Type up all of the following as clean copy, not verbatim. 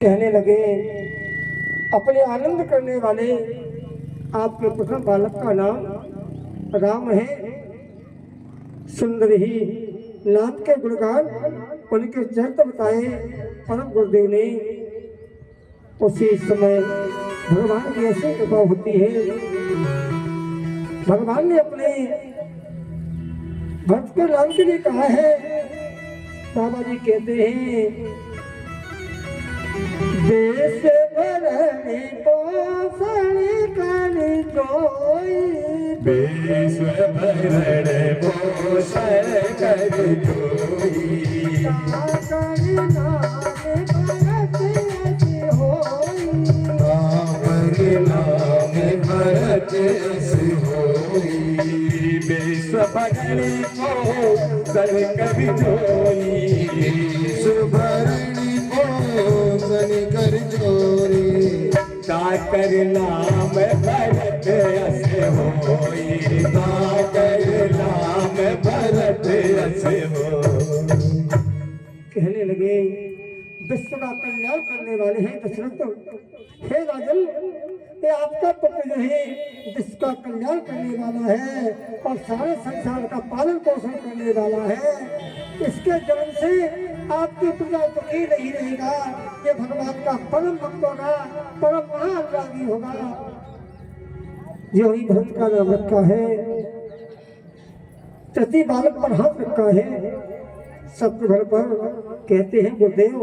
कहने लगे, अपने आनंद करने वाले आपके प्रथम बालक का नाम राम है। सुंदर ही नाम के गुणगान उनके चरित्र बताए परम गुरुदेव ने। उसी समय भगवान की ऐसी कृपा होती है, भगवान ने अपने भक्त के नाम के लिए कहा है। बाबा जी कहते हैं, देश भरणी पोषण कर जोई, देश भरण पोषण कर जोई, सागर नाम भरत ऐसे होई, नाम भरत ऐसे होई। देश भरणी पोषण कर जोई, देश भरणी पोषण कर जोई, ताकर नाम भरत ऐसे होई, ताकर नाम भरत ऐसे होई। कहने लगे, विश्व का कल्याण करने वाले हैं दशरथ। हे राजन, ये आपका पुत्र जो है विश्व का कल्याण करने वाला है और सारे संसार का पालन पोषण करने वाला है। इसके जन्म से आपकी प्रजा दुखी नहीं रहेगा। ये भगवान का परम भक्त होगा, परम महाअनुरागी होगा। जो ही भक्त का नाम रखा है, प्रति बालक पर हाथ रखा है, सब घर पर कहते हैं गुरुदेव,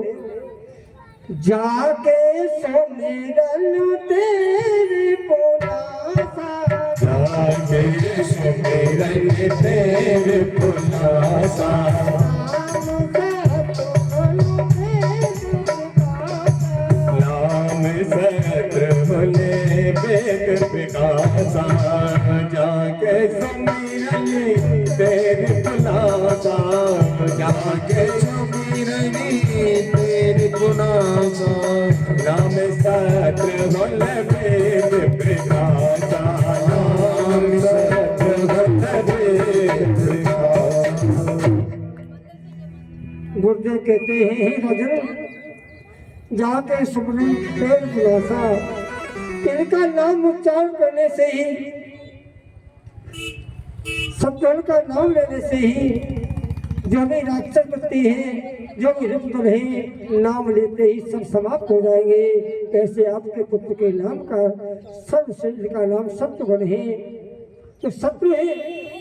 जाके सुमिरन तेरे पुनासा, जाके सुमिरन तेरे पुनासा, नाम सहस्र भले वेद विकासा, जाके सुमिरन तेरे पुनासा, जाके सुमिरनी तेरे पुनासा, नाम सहस्र भले वेद विकासा, नाम सहस्र भले वेद विकासा। गुरुदेव कहते हैं, हे राजन, जाके सुमिरन तेरे पुनासा, इनका नाम उच्चारण करने से ही, सत्य का नाम लेने से ही जो भी राक्षस वृत्ति है, जो भी रिपुदल है, नाम लेते ही सब समाप्त हो जाएंगे। ऐसे आपके पुत्र के नाम का सर्वश्रेष्ठ का नाम सत्वघन है। तो सत्व है,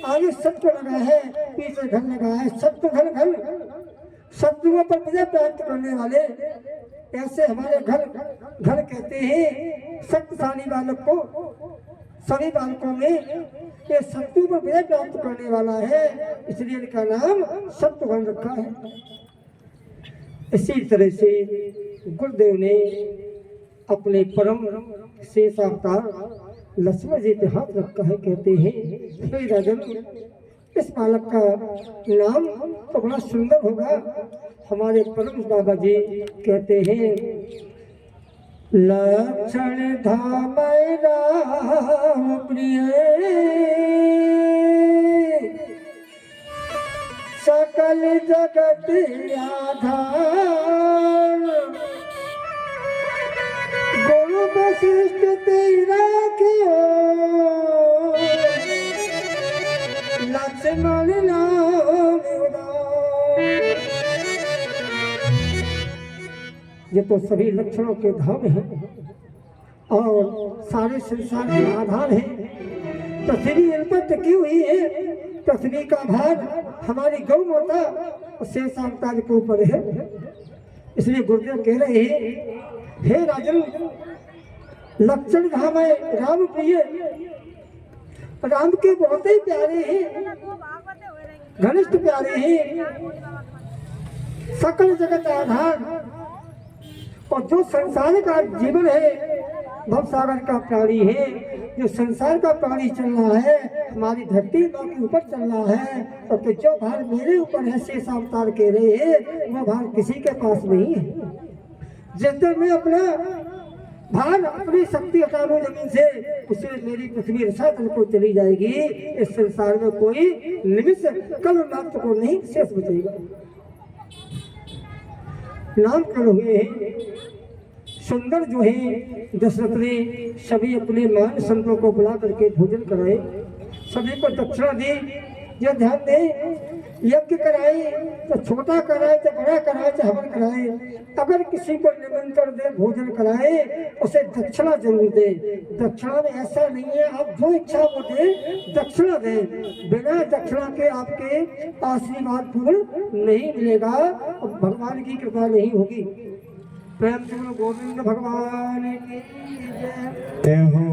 आगे सत्व लगा है, पीछे घन लगा है, सत्वघन घन, शत्रुओं पर विजय प्राप्त करने वाले। ऐसे हमारे घर घर कहते हैं शक्तिशाली बालक को, सभी बालकों में ये शत्रु पर विजय प्राप्त करने वाला है, इसलिए इनका नाम सत्वघन रखा है। इसी तरह से गुरुदेव ने अपने परम शेष अवतार लक्ष्मण जी पे हाथ रखा है। कहते हैं, हे राजन, इस बालक का नाम तो बड़ा सुंदर होगा। हमारे परम बाबा जी कहते हैं, लक्षण धाम राम प्रिय, सकल जगत आधार, गुरु वशिष्ठ तेरा कियो, लक्ष्मण नाम उदार। ये तो सभी लक्षणों के धाम हैं और सारे संसार के आधार हैं। पृथ्वी इन पर टिकी हुई है, पृथ्वी का भार हमारी गौ माता और शेष अवतार के ऊपर है। इसलिए गुरुदेव कह रहे हैं, हे राजन, लक्षण धाम है राम प्रिय, राम के बहुत ही प्यारे हैं, घनिष्ठ प्यारे हैं, सकल जगत आधार, और जो संसार का जीवन है, भवसागर का प्राणी है, जो संसार का प्राणी चल रहा है, हमारी धरती माँ के ऊपर चल रहा है। और तो जो भार मेरे ऊपर है, शेष अवतार कह रहे हैं, वो भार किसी के पास नहीं है। जिस दिन मैं अपना भार अपनी शक्ति हटा लूं जमीन से, उससे मेरी पृथ्वी रसातल को चली जाएगी। इस संसार में कोई निमिष कल मात्र को नहीं शेष बचेगा। नामकरण हुए हैं सुंदर जो है दशरथ ने सभी अपने मान संतों को बुला करके भोजन कराए, सभी को दक्षिणा दी। यह ध्यान दे, यज्ञ कराए तो छोटा कराए तो बड़ा कराए तो हवन कराए, अगर किसी को निमंत्रण दे भोजन कराए उसे दक्षिणा जरूर दे। दक्षिणा में ऐसा नहीं है आप जो इच्छा वो दे, दक्षिणा दे, बिना दक्षिणा के आपके आशीर्वाद पूर्ण नहीं मिलेगा और भगवान की कृपा नहीं होगी। प्रेम से बोलो गोविंद भगवान की जय हो।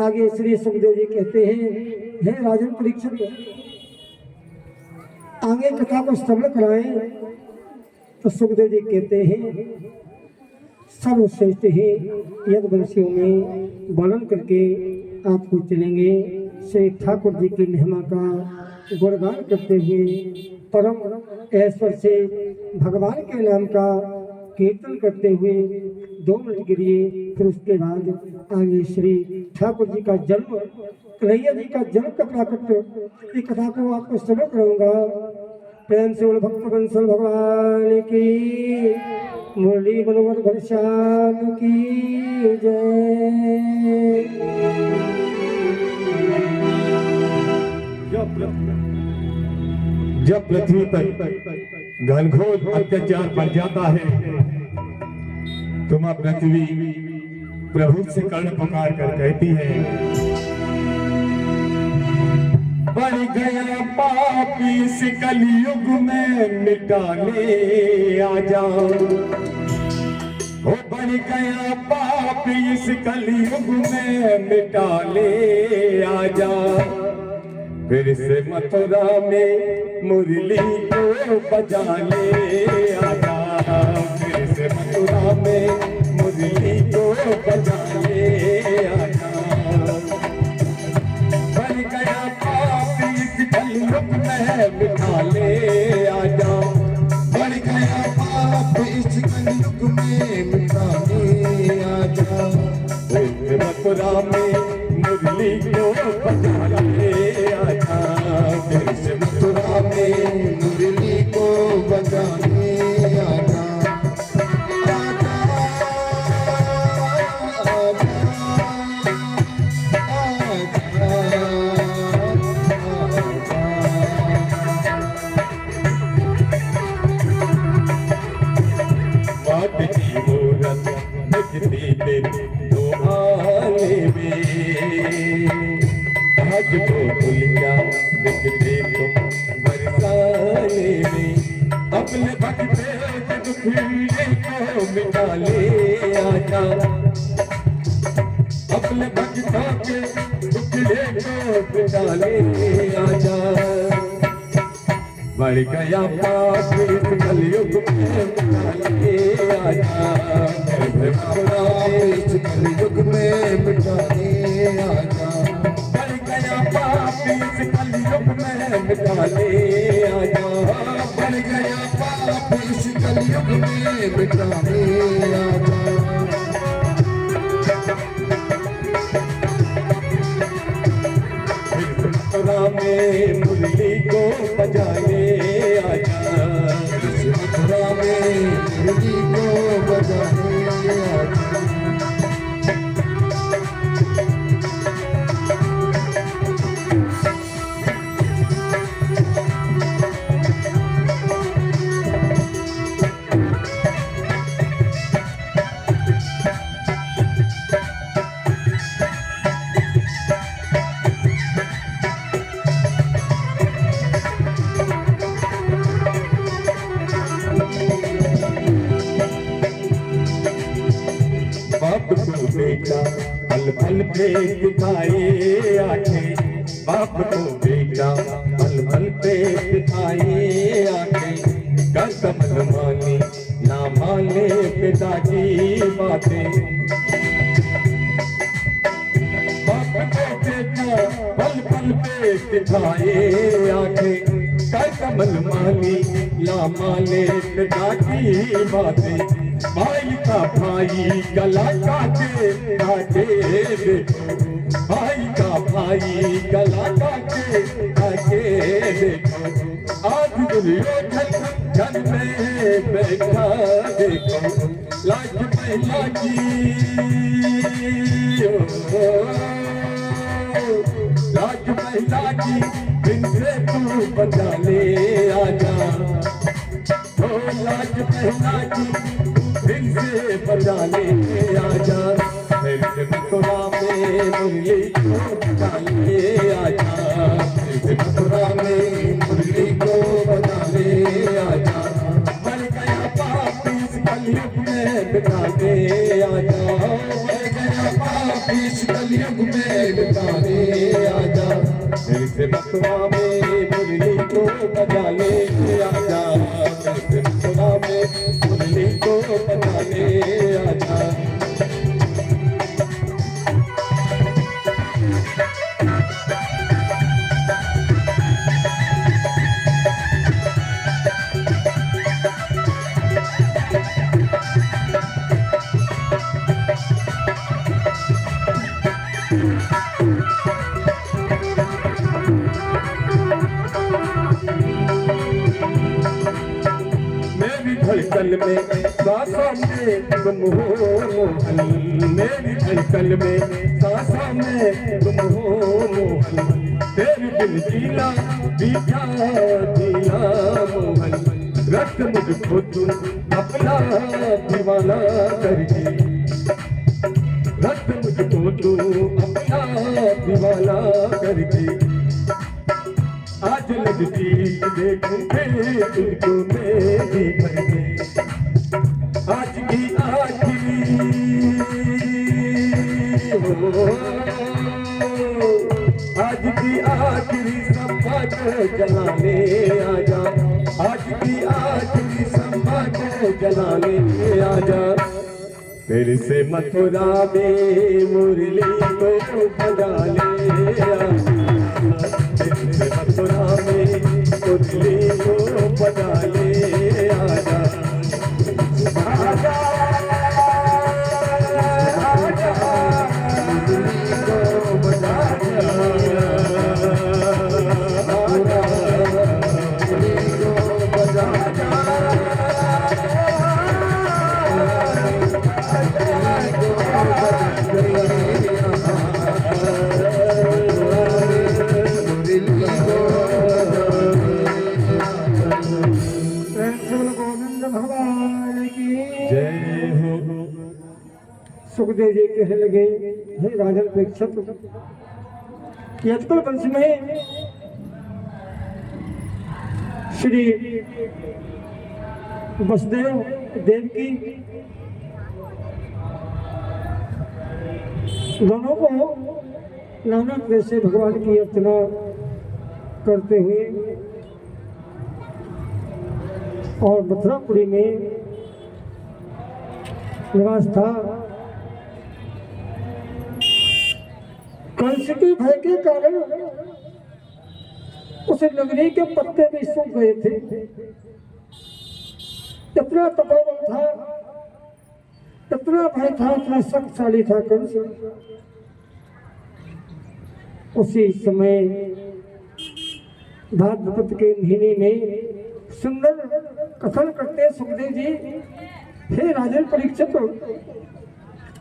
आगे श्री सुखदेव जी कहते हैं, हे राजन परीक्षित, आगे कथा को श्रवण कराएं। तो सुखदेव जी कहते हैं, सर्वश्रेष्ठ है यद वंशियों में वर्णन करके आपको चलेंगे। श्री ठाकुर जी की महिमा का गुणगान करते हुए परम ऐश्वर से भगवान के नाम का कीर्तन करते हुए 2 मिनट के लिए, फिर उसके बाद आगे श्री ठाकुर जी का जन्म, कन्हैया जी का जन्म का प्राकट की कथा को आपको श्रवण कराऊंगा। प्रेम से बोलो भक्त बंसल भगवान की, मुरली मनोहर घनश्याम की जय। जब पृथ्वी पर घनघोर अत्याचार बढ़ जाता है तो मां पृथ्वी प्रभु से कर्ण पुकार कर कहती है, बढ़ गया पाप इस कलयुग में मिटाने आ जाओ, हो बढ़ गया पाप इस कलयुग में मिटाने आ जाओ, फिर से मथुरा में मुरली को बजाने आ जाओ, फिर से मथुरा में मुरली को बजाने आ जाओ, बढ़ गया पाप इस कलयुग में मिटाने आ जाओ, बढ़ गया पाप इस कलयुग में मिटाने आ जाओ, फिर से मथुरा में मुरली को बजाने आ जाओ, फिर से मथुरा में मुरली को बजाने आ जाओ। आज को भूल जा दिखते तुम बरसाने में, अपने भक्ते के दुखड़े को मिटा ले आजा, अपने भक्तों के दुखड़े को मिटा ले आजा, बढ़ गया पाप इस कलयुग में मिटा ले आजा, इस कलयुग में मिटाने आ जाओ, बढ़ गया पाप इस कलयुग में मिटा ले आजा, बढ़ गया पाप इस कलयुग में मिटाने आ जाओ, मथुरा में मुरली को बजाने आजा, मथुरा में मुरली को बजाने आ जाओ। बाप को बेटा पल पल पे दिखाए आंखें, बाप को बेटा पल पल पे दिखाए आंखें, कसम माने ना माने पिता की बातें, बाप को बेटा पल पल पे दिखाए आंखें, कसम मानी ना माने पिता की बातें, भाई का भाई गला काटे काटे देखो, भाई का भाई गला काटे काटे देखो, आज दुर्योधन घर में बैठा देखो, लाज महिला की लाज महिला की दिन से तू बचा ले आजा, ओ लाज महिला की दिन से बचा ले आजा, फिर से मथुरा में मुरली को बजा ले आजा, फिर से मथुरा में मुरली को बजा ले आजा, मर गया पाप इस कलयुग में बिता दे आजा, मर गया पाप इस कलयुग में बिता दे आजा, फिर से मथुरा में मुरली को बजा ले आजा, फिर से मथुरा में मुरली को बजा ले आजा। धड़कन में सांसों में तुम हो मोहन, मेरी धड़कन में सांसों में तुम हो मोहन, तेरे दिल जीना बीता जीना मोहन, रख मुझको तुम अपना दीवाना करके, रख मुझको तुम अपना दीवाना करके, आज नजदीक देखूंगे तुझको मेरी भरके, आज की आखिरी हो, आज की आखिरी सभा को जलाने आजा, आज की आखिरी सभा को जलाने आजा, फिर से मथुरा में मुरली को बजा ले आजा, मथुरा में मुरली को बजा ले आजा, आजा आजा मुरली को बजा ले आजा, मुरली को बजा सुखदेव जी कहने लगे, हे राजन प्रेक्षक, यत्कुल वंश में श्री वसुदेव देवकी दोनों को नाना तरह से भगवान की अर्चना करते हुए और मथुरापुरी में निवास था। कंस के भय के कारण उस नगरी के पत्ते भी सूख गए थे, इतना तपोबल था, इतना भय था, इतना शक्तिशाली था कंस। उसी समय भाद्रपद के महीने में सुंदर कथन करते सुखदेव जी, हे राजन परीक्षित,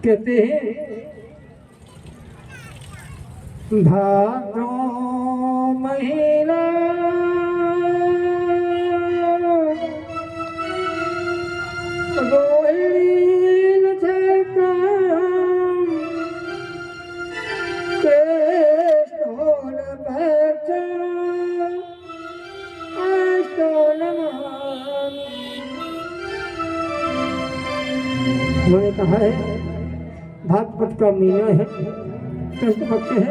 कहते हैं भाद्रो महीना रोहिणी नक्षत्र कृष्ण भक्त उन्होंने कहा है भाद्रपद का महीना है, कृष्ण पक्ष है,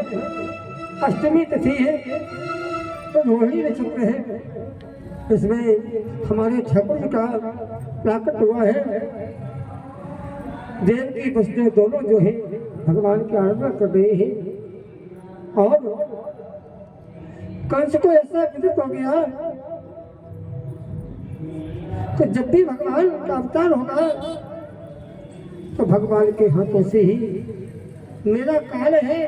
अष्टमी तिथि है, तो रोहिणी नक्षत्र है, इसमें हमारे ठाकुर जी का प्राकट हुआ है। देवकी वसुदेव दोनों जो है भगवान की आराधना कर रहे हैं और कंस को ऐसा विदित हो गया कि जब भी भगवान का अवतार होगा तो भगवान के हाथों से ही मेरा काल है,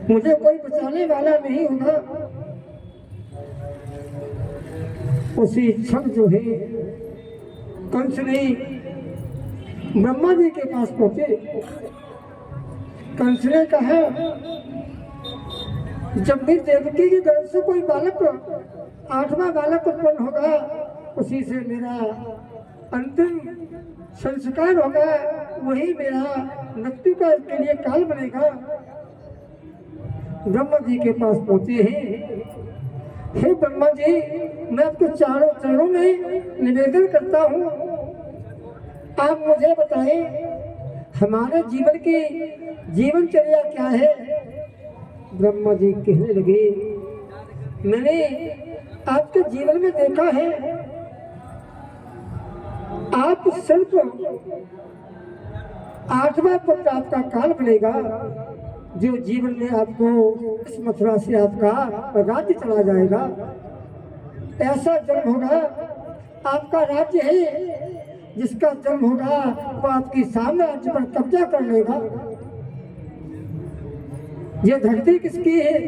मुझे कोई बचाने वाला नहीं होगा। उसी क्षण जो है कंस ने ब्रह्मा जी के पास पहुंचे। कंस ने कहा, जब भी देवकी के गर्भ से कोई बालक, 8वां बालक उत्पन्न होगा, उसी से मेरा अंतिम संस्कार होगा, वही मेरा मृत्यु का के लिए काल बनेगा। ब्रह्मा जी के पास पहुंचे हैं। हे ब्रह्मा जी, मैं आपके चारों चरणों में निवेदन करता हूँ, आप मुझे बताएं हमारे जीवन की जीवनचर्या क्या है। ब्रह्मा जी कहने लगे, मैंने आपके जीवन में देखा है, आप सिर्फ 8वां पुत्र आपका काल बनेगा, जो जीवन में आपको इस मथुरा से आपका राज्य चला जाएगा। ऐसा जन्म होगा, आपका राज्य है, जिसका जन्म होगा वो आपकी साम्राज्य पर कब्जा कर लेगा। ये धरती किसकी है?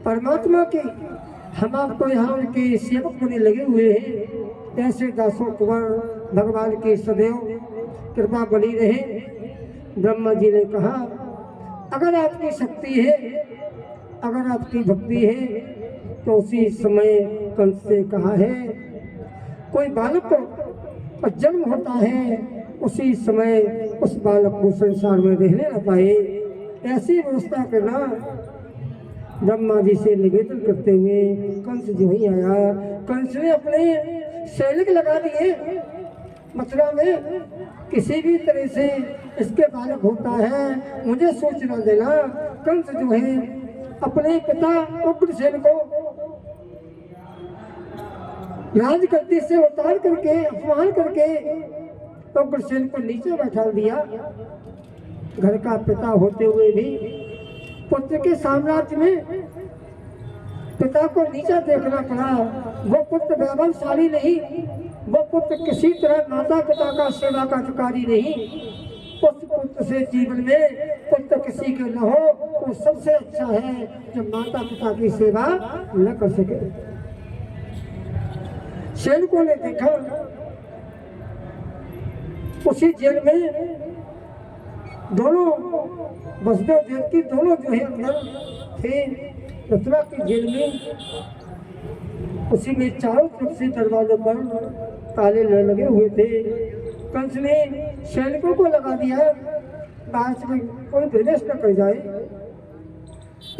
परमात्मा की। हम आपको यहाँ उनके सेवक होने लगे हुए हैं। ऐसे दासों कुंवर भगवान की सदैव कृपा बनी रहे। ब्रह्मा जी ने कहा, अगर आपकी शक्ति है, अगर आपकी भक्ति है, तो उसी समय कंस से कहा है, कोई बालक को जन्म होता है, उसी समय उस बालक को संसार में रहने न पाए, ऐसी व्यवस्था करना। ब्रह्मा जी से निवेदन करते हुए कंस जो ही आया, कंस ने अपने सैनिक लगा दिए मथुरा में, किसी भी तरह से इसके बालक होता है मुझे सूचना देना। कंस जो है अपने पिता उग्रसेन को राजगद्दी से उतार करके, अपमान करके उग्रसेन को नीचे बैठा दिया। घर का पिता होते हुए भी पुत्र के साम्राज्य में पिता को नीचा देखना पड़ा। वो पुत्र वैभवशाली नहीं, वो पुत्र किसी तरह माता पिता का सेवा का अधिकारी नहीं। उस पुत्र से जीवन में पुत्र किसी के न हो, वो सबसे अच्छा है जो माता पिता की सेवा न कर सके। सैनिकों ने देखा, उसी जेल में दोनों वसुदेव देवकी दोनों जो है अंदर थे, मथुरा की जेल में। उसी में चारों तरफ से दरवाजों पर ताले लगे हुए थे। कंस ने सैनिकों को लगा दिया, बाहर से कोई प्रवेश न कर जाए।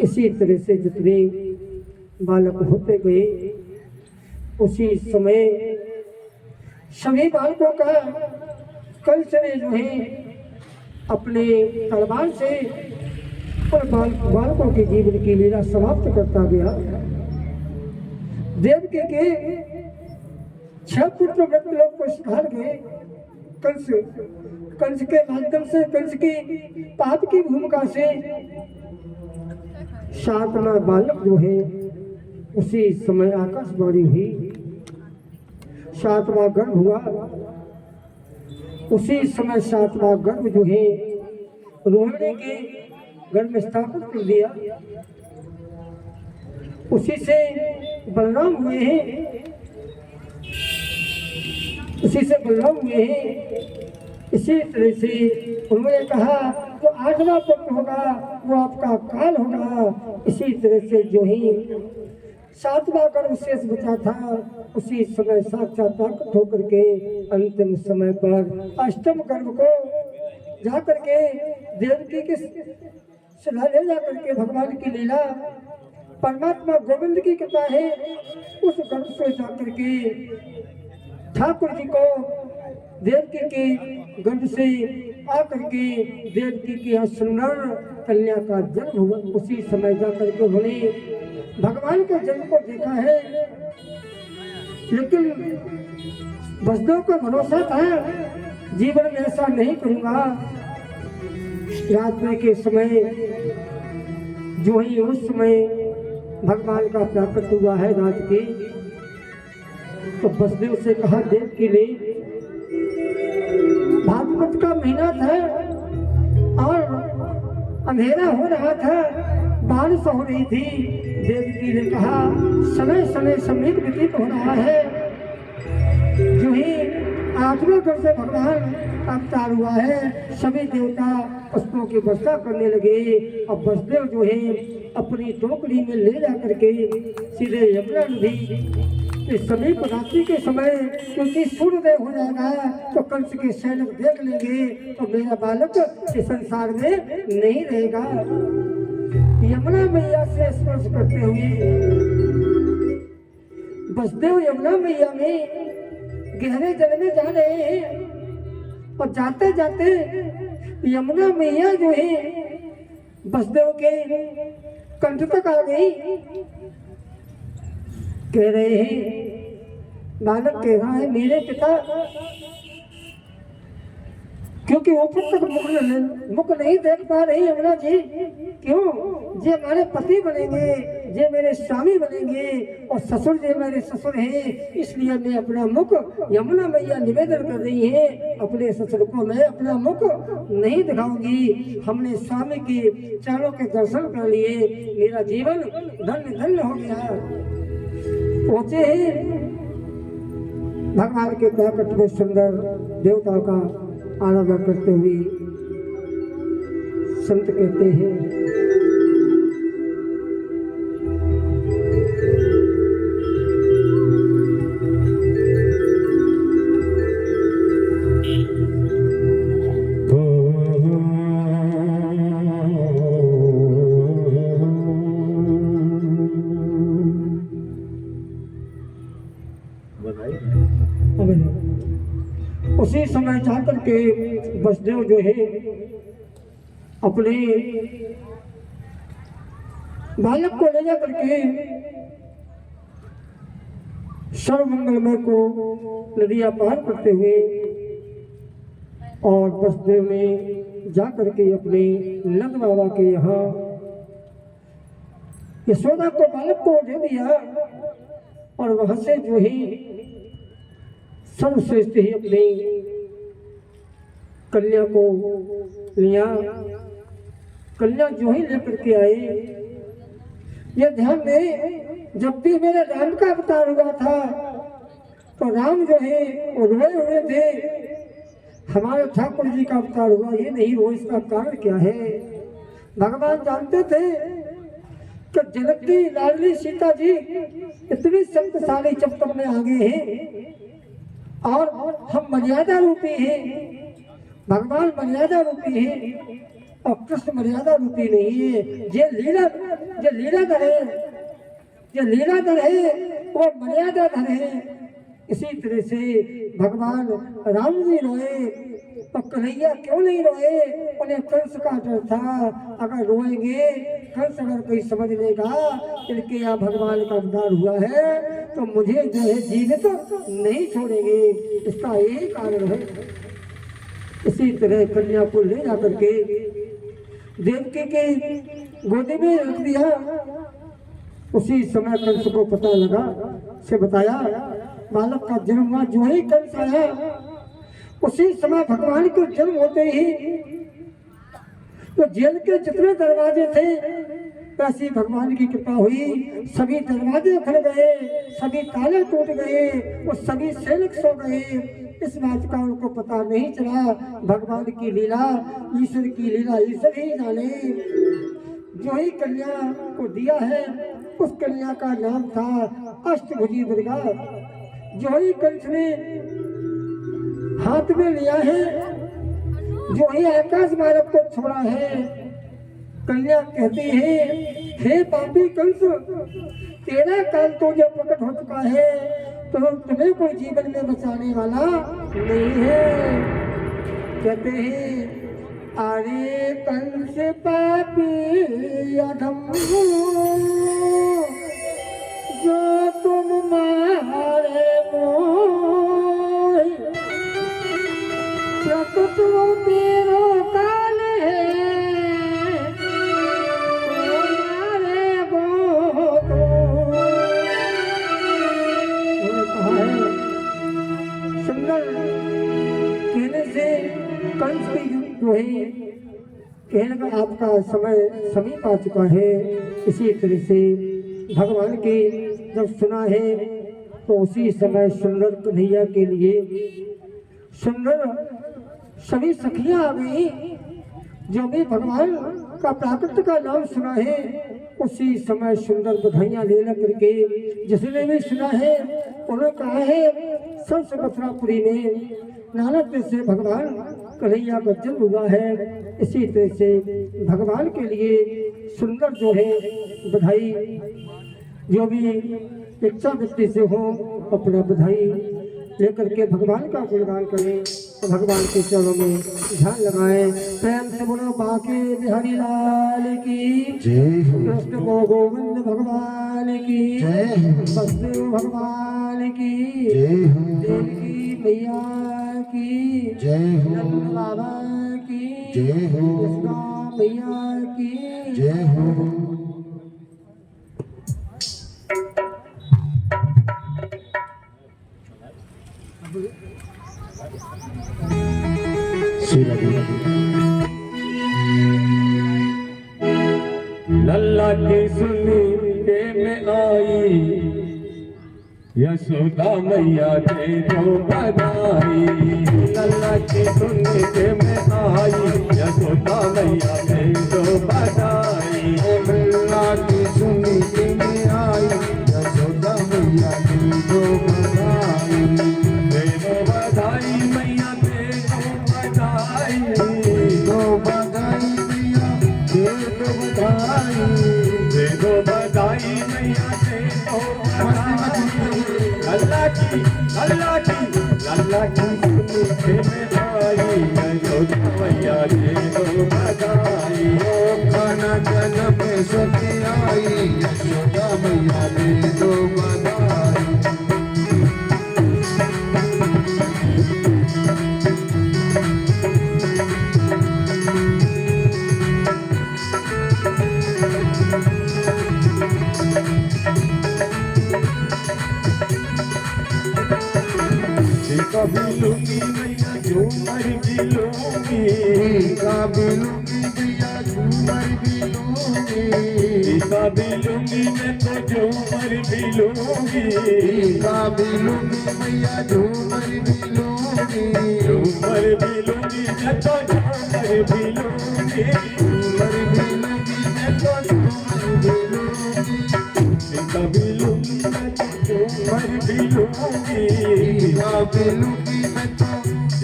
इसी तरह से जितने बालक होते गए, उसी समय सभी बालकों का कंस ने जो है अपने तलवार से उन बालकों के जीवन की लीला समाप्त करता गया। देवकी के 6 पुत्र मृतलोक को सिधार गए। कंस के माध्यम से, कंस की पाप की भूमिका से 7वां बालक जो है, उसी समय आकाशवाणी हुई, 7वां गर्भ हुआ। उसी समय 7वां गर्भ जो है रोहिणी के गर्भ में स्थापित कर दिया। उसी से बलराम हुए हैं, उसी से बलराम हुए हैं। इसी तरह से उन्होंने कहा, जो 8वां पुत्र होगा वो आपका काल होगा। इसी तरह से जो ही 7वां गर्भ शेष बचा था, उसी समय साक्षात होकर के अंतिम समय पर 8वें गर्भ को जाकर के देवकी के ले जाकर के भगवान की लीला, परमात्मा गोविंद की कृपा है, उस गर्भ से जाकर के ठाकुर जी को देवकी के गर्भ से आकर के देवकी के सुंदर कन्या का जन्म हुआ। उसी समय जाकर के उन्होंने भगवान के जन्म को देखा है। लेकिन वसुदेव को भरोसा था, जीवन में ऐसा नहीं करूंगा। रात्रि के समय जो ही उस समय भगवान का प्राकट हुआ है रात के, तो वसुदेव से कहा, देवकी ने भाद्रपद का महीना था और अंधेरा हो रहा था, बारिश हो रही थी। देवकी ने कहा समय समय समीप व्यतीत हो रहा है। जो ही आठवें घर से भगवान अवतार हुआ है, सभी देवता पुष्पों की वर्षा करने लगे। और वसुदेव जो है अपनी टोकरी में ले जा करके सीधे यमुना नदी के समीप रात्रि के समय, क्योंकि सूर्योदय हो जाएगा तो कंस के सैनिक देख लेंगे तो मेरा बालक इस संसार में नहीं रहेगा। यमुना मैया से स्पर्श करते हुए वसुदेव यमुना मैया में गहरे जल में जा रहे हैं और जाते जाते यमुना मैया जो है वसुदेव के कंठ तक आ गई। कह रहे हैं, बालक कह रहा है मेरे पिता, क्योंकि ऊपर तक मुख नहीं देख पा रही यमुना जी। क्यों? जे हमारे पति बनेंगे, जे मेरे स्वामी बनेंगे और ससुर जे मेरे ससुर हैं, इसलिए मैं अपना मुख यमुना मैया निवेदन कर रही है, अपने ससुर को मैं अपना मुख नहीं दिखाऊंगी। हमने स्वामी के चरणों के दर्शन कर लिए, मेरा जीवन धन्य धन्य हो गया। पहुंचे हैं भगवान के प्राकट में सुंदर देवताओं का आराधना करते हुए संत कहते हैं, उसी समय जाकर के वसुदेव जो है अपने बालक को ले जाकर के सर्वमंगलमय को नदियां पार करते हुए और वसुदेव में जाकर के अपने नंद बाबा के यहाँ यशोदा को बालक को दे दिया और वहां से जो है सर्वश्रेष्ठ ही अपनी कन्या को लिया। कन्या जो ही लेकर के आए, ये ध्यान में जब भी मेरे राम का अवतार हुआ था तो राम जो है वो रोए हुए थे, हमारे ठाकुर जी का अवतार हुआ ये नहीं हुआ, इसका कारण क्या है? भगवान जानते थे कि जनक की लाडली सीता जी इतनी शक्तिशाली चप्पल में आगे हैं और हम मर्यादा रूपी हैं। भगवान मर्यादा रूपी है और कृष्ण मर्यादा रूपी नहीं है। जे लीलाधर है वो मर्यादाधर है। इसी तरह से भगवान राम जी रोए और कन्हैया क्यों नहीं रोए? उन्हें कंस का डर था, अगर रोएंगे कंस अगर कोई समझ लेगा इनके यहाँ भगवान का अवतार हुआ है तो मुझे जो है जीवित तो नहीं छोड़ेंगे, इसका यही कारण है। इसी तरह कन्या को ले जाकर के देवकी के गोदी में रख दिया। उसी समय कंस को पता लगा, से बताया बालक का जन्म हुआ। जो ही कंस आया उसी समय भगवान के जन्म होते ही तो जेल के जितने दरवाजे थे वैसी भगवान की कृपा हुई, सभी दरवाजे खुल गए, सभी ताले टूट गए और सभी सैनिक सो गए। इस बात का उनको पता नहीं चला। भगवान की लीला, ईश्वर की लीला ईश्वर ही जाने। जो ही कन्या को दिया है उस कन्या का नाम था अष्टभुजी दुर्गा। जो ही कंस ने हाथ में लिया है, जो ही आकाश मार्ग को छोड़ा है, कन्या कहती है हे पापी कंस, तेरा काल तो जो प्रकट हो चुका है तो तुम्हें कोई जीवन में बचाने वाला नहीं है। कहते हैं अरे कंस पापी अधम जो तुम मारे मोह, प्रकट वो तेरो काल है कहने से कंस भी जो है कहने लगा आपका समय समीप आ चुका है। इसी तरह से भगवान की जब सुना है तो उसी समय सुंदर कन्हैया के लिए सुंदर सभी सखियां आ गई। जो भी भगवान का प्राकृत का नाम सुना है उसी समय सुंदर बधाइयां ले करके जिसने भी सुना है उन्होंने कहा है सबसे मथुरापुरी में नाना तरह से भगवान कन्हैया का जन्म हुआ है। इसी तरह से भगवान के लिए सुंदर जो है बधाई जो भी इच्छा व्यक्ति से हो अपना बधाई लेकर के भगवान का गुणगान करें तो भगवान के चरणों में ध्यान लगाएं। प्रेम से बोलो बाके बिहारी लाल की जय हो कृष्ण को गोविंद भगवान की जय हो वसुदेव भगवान की जय हो देवी मैया की जय हो नंद बाबा की जय हो कृष्णा मैया की जय हो लल्ला की सुनी के में आई यशोदा मैया दे दो बधाई। लल्ला की सुनी के में आई यशोदा मैया दे दो बधाई। लल्ला की सुनी के में आई यशोदा मैया दे दो बधाई। दे दो बधाई मैया दे दो बधाई। दो बधाई मैया दे दो बधाई। दे दो बधाई मैया दे दो बधाई। लल्ला की सुनी के में आई यशोदा मैया दे दो बधाई। खाना जन्म सती आई यशोदा मैया दे दो बधाई। कभी लूंगी मैया झूमर भी लूंगी। कभी लूंगी भैया झूमर भी लूंगी। कभी लूंगी मैं तो झूमर भी लूंगी। कभी लूंगी भैया झूमर भी लूंगी। झूमर भी लूंगी मैं तो झूमर भी लूंगी। झूमर भी लूंगी मैं तो झूमर भी लूंगी। कभी लूंगी मैं तो झूमर भी लूंगी। कभी लूंगी मैं तो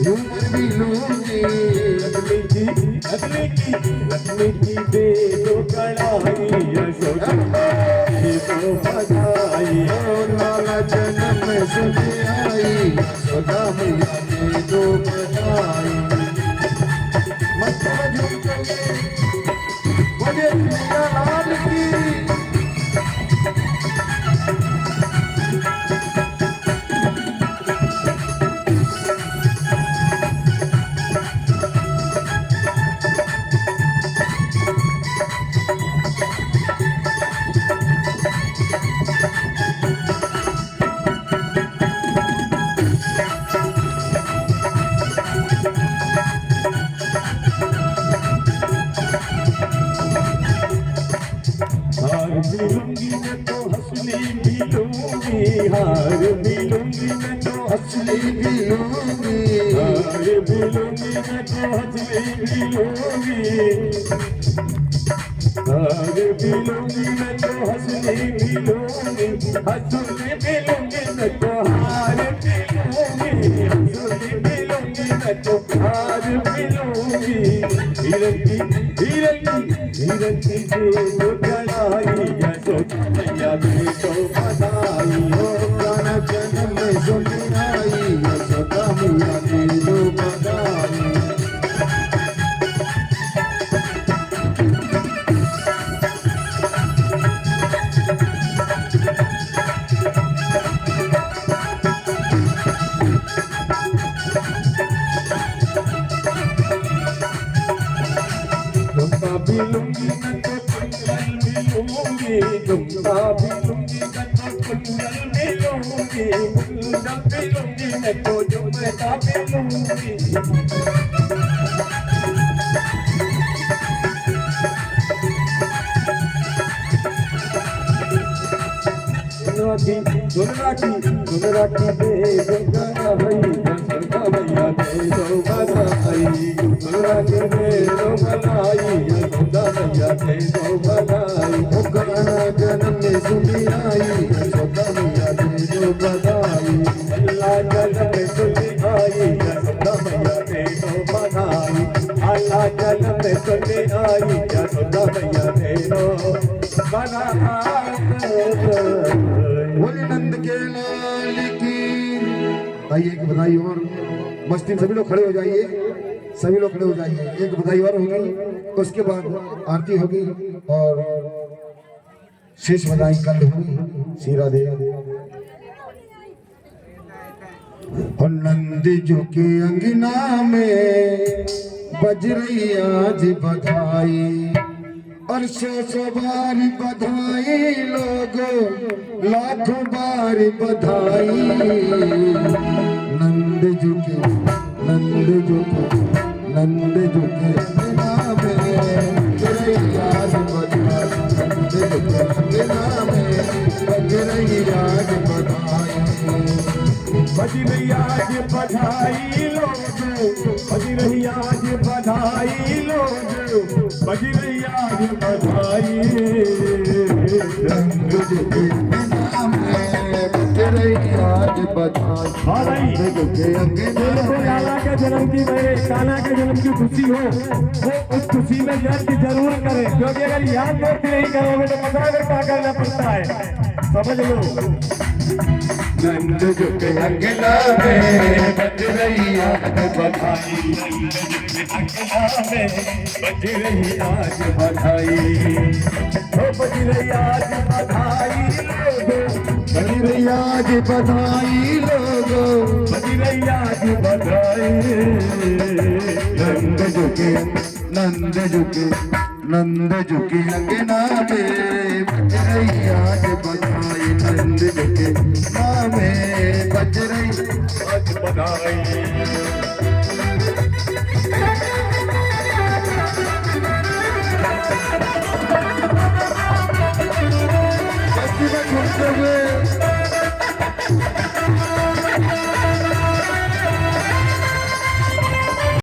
झूमर भी लूंगी। लक्ष्मी की दे दो कड़ाई यशोदा दे दो बधाई। लाला जन्म सुनी आई यशोदा मैया दे दो बधाई। मत बोले मैया लाल की हार भी लूंगी मैं तो हंसली भी लूंगी। हार भी लूंगी मैं तो हंसली भी लूंगी। हार भी लूंगी मैं तो हंसली भी लूंगी। हार भी लूंगी मैं तो हंसली भी लूंगी। हंसली भी लूंगी मैं तो हार भी लूंगी। हंसली भी लूंगी मैं तो हार भी लूंगी। हीरन की दे दो कड़ाई यशोदा मैया दे दो बधाई। लाला जन्म सुनी आई यशोदा मैया दे दो बधाई। झुमका भी लूंगी मैं तो कुंडल भी लूंगी। झुमका भी लूंगी मैं तो कुंडल भी लूंगी। कुंडल भी लूंगी मैं तो झुमका भी लूंगी। राखी सुन राखी सुन राखी दे दो बधाई यशोदा मैया दे दो बधाई सुन राखी दे दो बधाई यशोदा मैया दे दो बधाई ओ गगना जन्म में सुनी आई यशोदा मैया दे दो बधाई अल्लाह जन्म में सुनी आई यशोदा मैया दे दो बधाई अल्लाह जन्म में सुनी आई यशोदा मैया दे दो बधाई बोले नंद के लाल की। आइए एक बधाई और मस्ती में सभी लोग खड़े हो जाइए, सभी लोग खड़े हो जाइए। एक बधाई और होगी, उसके बाद आरती होगी और शेष बधाई कल होगी। श्री राधे। और नंद जो के अंगना में बज रही आज बधाई और सौ बार बधाई लोगों लाखों बार बधाई। नंद झुके नंद झुके नंद झुके नाम आज बधाई नंद झुके नाम बज रही आज बधाई बज रही आज बधाई लोग बज रही आज बधाई लोग बज रही आज बधाई नंद झुके नाम बज रही आज बधाई नंद झुके लाला के जन्म की मेरे कान्हा के जन्म की खुशी हो वो उस खुशी में यज्ञ जरूर करें क्योंकि अगर याद करके नहीं करोगे तो पता अगर क्या करना पड़ता है समझ लो। नंद झुके अंगना में बज रही आज बधाई बज रही आज बधाई हो बज रही आज बधाई बज रही आज बधाई लोगों बज रही आज बधाई नंद झुके नंद झुके नंद झुके अंगना में बज रही आज बधाई नंद झुके नाम बज रही आज बधाई बस्ती में घूमते हुए